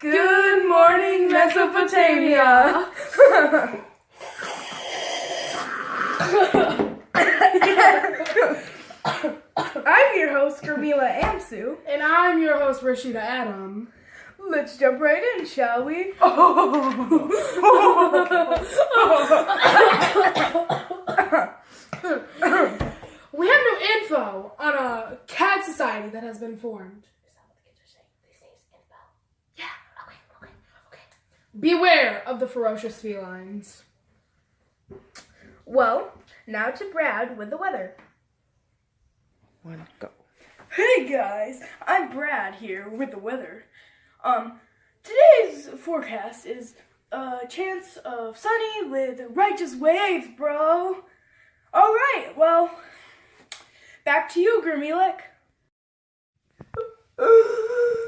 Good morning, Mesopotamia. I'm your host, Gurmila Amsu. And I'm your host, Rashida Adam. Let's jump right in, shall we? We have new info on a cat society that has been formed. Is that what the kids are saying? They say it's info. Yeah, okay. Beware of the ferocious felines. Well, now to Brad with the weather. One, go. Hey guys, I'm Brad here with the weather. Today's forecast is a chance of sunny with righteous waves, bro. Alright, well, back to you, Gurmilek.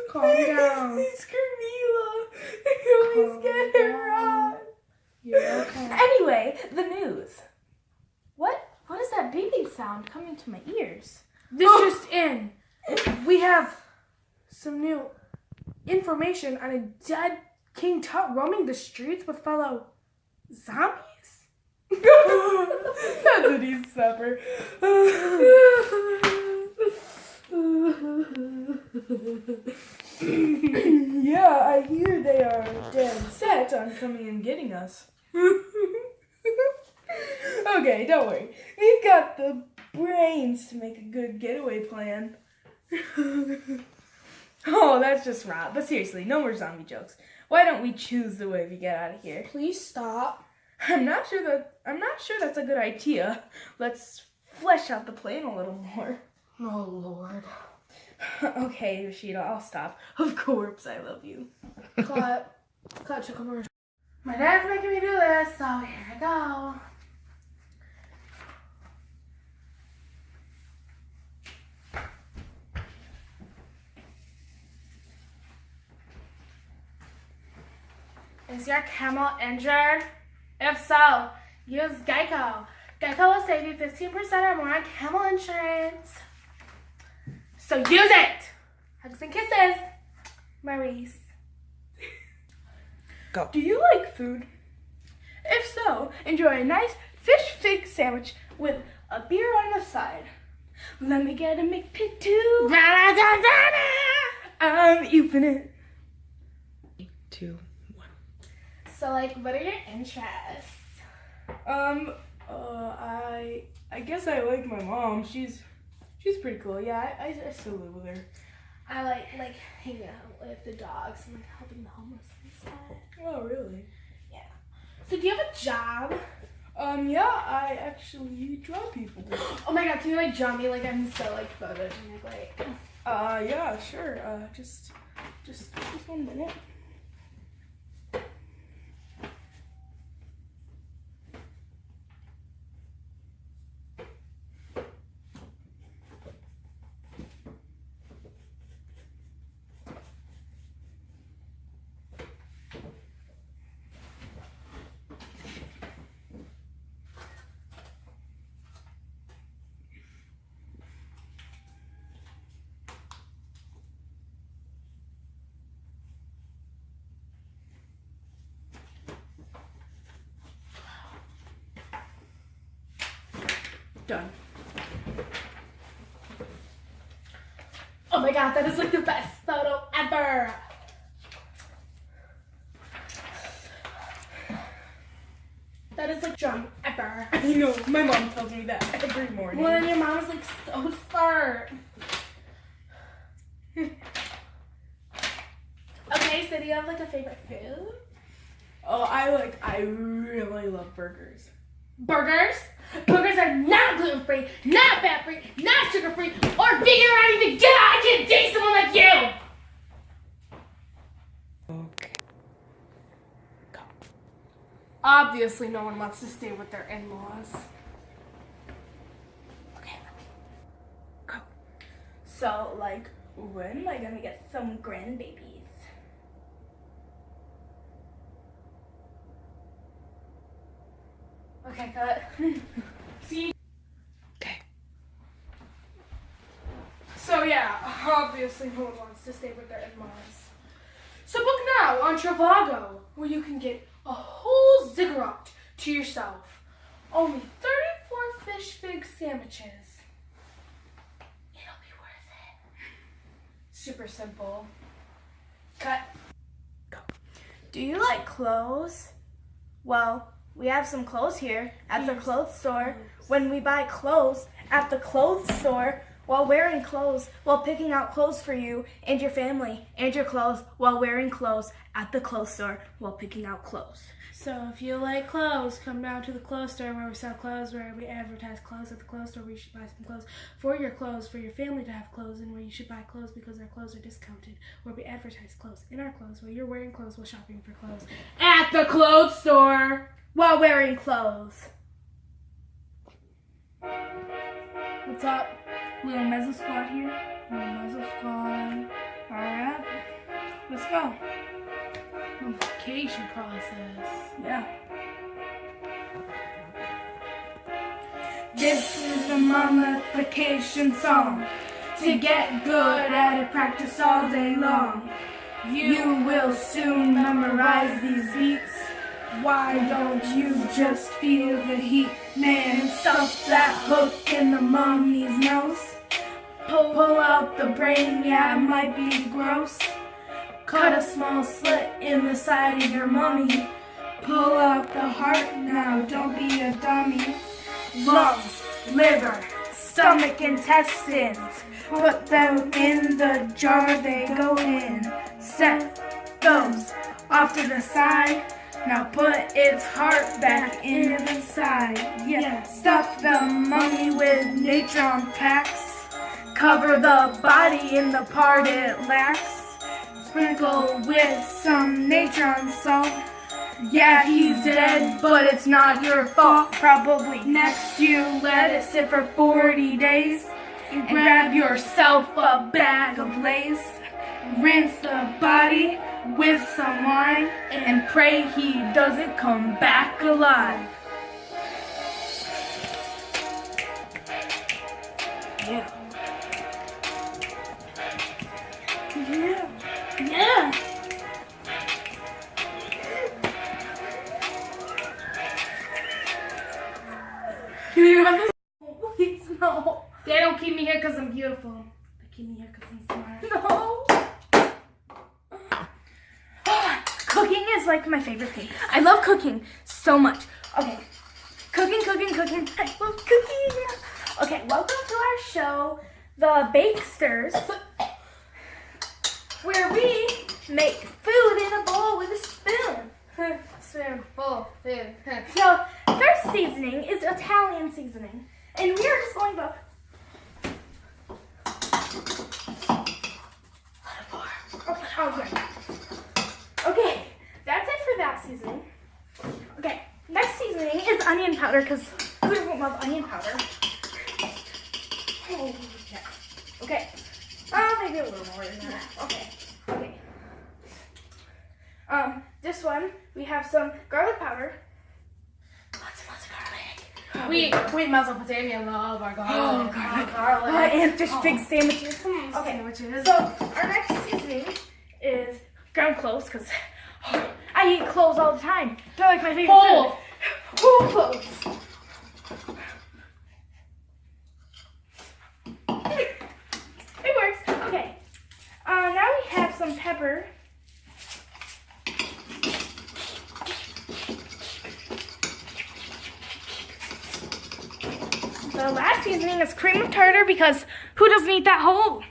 Calm down. It's Gurmila. I always get it wrong. You're okay. Anyway, the news. What is that beeping sound coming to my ears? This just in. We have some new information on a dead King Tut roaming the streets with fellow zombies. That's what he's supper. Yeah, I hear they are dead set on coming and getting us. Okay, don't worry. We've got the brains to make a good getaway plan. Oh, that's just rot. But seriously, no more zombie jokes. Why don't we choose the way we get out of here? Please stop. I'm not sure that's a good idea. Let's flesh out the plan a little more. Oh, Lord. Okay, Rashida, I'll stop. Of course, I love you. Cut to commercial. My dad's making me do this, so here I go. Is your camel injured? If so, use Geico. Geico will save you 15% or more on camel insurance. So use it! Hugs and kisses. Maurice. Go. Do you like food? If so, enjoy a nice fish fig sandwich with a beer on the side. Let me get a McPit too. I'm infinite. 2, 1. So, like, what are your interests? I guess I like my mom. She's pretty cool. Yeah, I still live with her. I like hanging out with the dogs and like helping the homeless and stuff. Oh, really? Yeah. So, do you have a job? Yeah, I actually draw people. Oh my god, can you like draw me? Like, I'm so like photogenic. Like, Yeah, sure. Just 1 minute. Done. oh my god, that is like the best photo ever. That is like drawing ever. You know, my mom tells me that every morning. Well, and your mom is like so smart. Okay, so do you have like a favorite food? Oh, I really love burgers. Burgers? Burgers are not gluten-free, not fat-free, not sugar-free, or vegan or anything. Get out! I can't date someone like you! Okay. Go. Obviously, no one wants to stay with their in-laws. Okay, go. So, like, when am I gonna get some grandbabies? Okay, cut. See? Okay. So yeah, obviously no one wants to stay with their in-laws. So book now. on Trivago, where you can get a whole ziggurat to yourself. Only 34 fish fig sandwiches. It'll be worth it. Super simple. Cut. Do you like clothes? Well, we have some clothes here at the clothes store. When we buy clothes at the clothes store, while wearing clothes, while picking out clothes for you and your family and your clothes, while wearing clothes at the clothes store, while picking out clothes. So if you like clothes, come down to the clothes store where we sell clothes, where we advertise clothes at the clothes store, where you should buy some clothes for your clothes, for your family to have clothes, and where you should buy clothes because our clothes are discounted, where we advertise clothes in our clothes, where you're wearing clothes while shopping for clothes at the clothes store While wearing clothes. What's up? Little mezzo squad here. Little muzzle squad. Alright. Let's go. Mummification process. Yeah. This is the mummification song. To get good at it, practice all day long. You will soon memorize these beats. Why don't you just feel the heat? Man, stuff that hook in the mummy's nose. Pull out the brain, yeah, it might be gross. Cut a small slit in the side of your mummy. Pull out the heart now, don't be a dummy. Lungs, liver, stomach, intestines. Put them in the jar they go in. Set those off to the side. Now put its heart back into the side. Yeah, stuff the mummy with natron packs. Cover the body in the part it lacks. Sprinkle with some natron salt. Yeah, he's dead, but it's not your fault. Probably. Next, you let it sit for 40 days. And grab yourself a bag of Lay's. Rinse the body with some wine. And pray he doesn't come back alive. Yeah. Yeah. Yeah. You have this? Please, no. They don't keep me here because I'm beautiful. They keep me here because I'm smart. No. Cooking is like my favorite thing. I love cooking so much. Okay. Cooking. I love cooking. Okay, welcome to our show, The Bakesters, where we make food in a bowl with a spoon. Spoon full food. So, first seasoning is Italian seasoning. And we are just going to Okay, that's it for that seasoning. Okay, next seasoning is onion powder, because who doesn't love onion powder? Oh, yeah. Okay. Maybe a little more than that. Okay. This one, we have some garlic powder. Lots of garlic. We Mesopotamia love our garlic. Oh, garlic. Garlic. And fish fig sandwiches. Okay, Sandwiches. so our next seasoning is ground cloves, because I eat cloves all the time. They're like my favorite Whole. food. Whole cloves. It works. Okay. Now we have some pepper. The last seasoning is cream of tartar, because who doesn't eat that whole?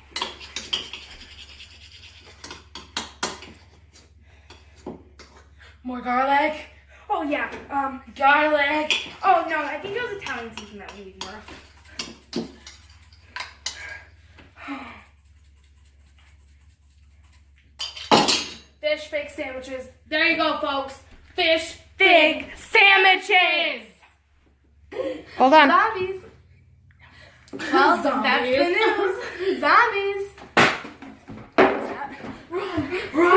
More garlic. Oh yeah. Garlic. Oh no, I think it was Italian seasoning that we need more of. Fish fig sandwiches. There you go, folks. Fish Fig sandwiches. Hold on. Zombies. Well, that's the Zombies. news. Zombies. Run.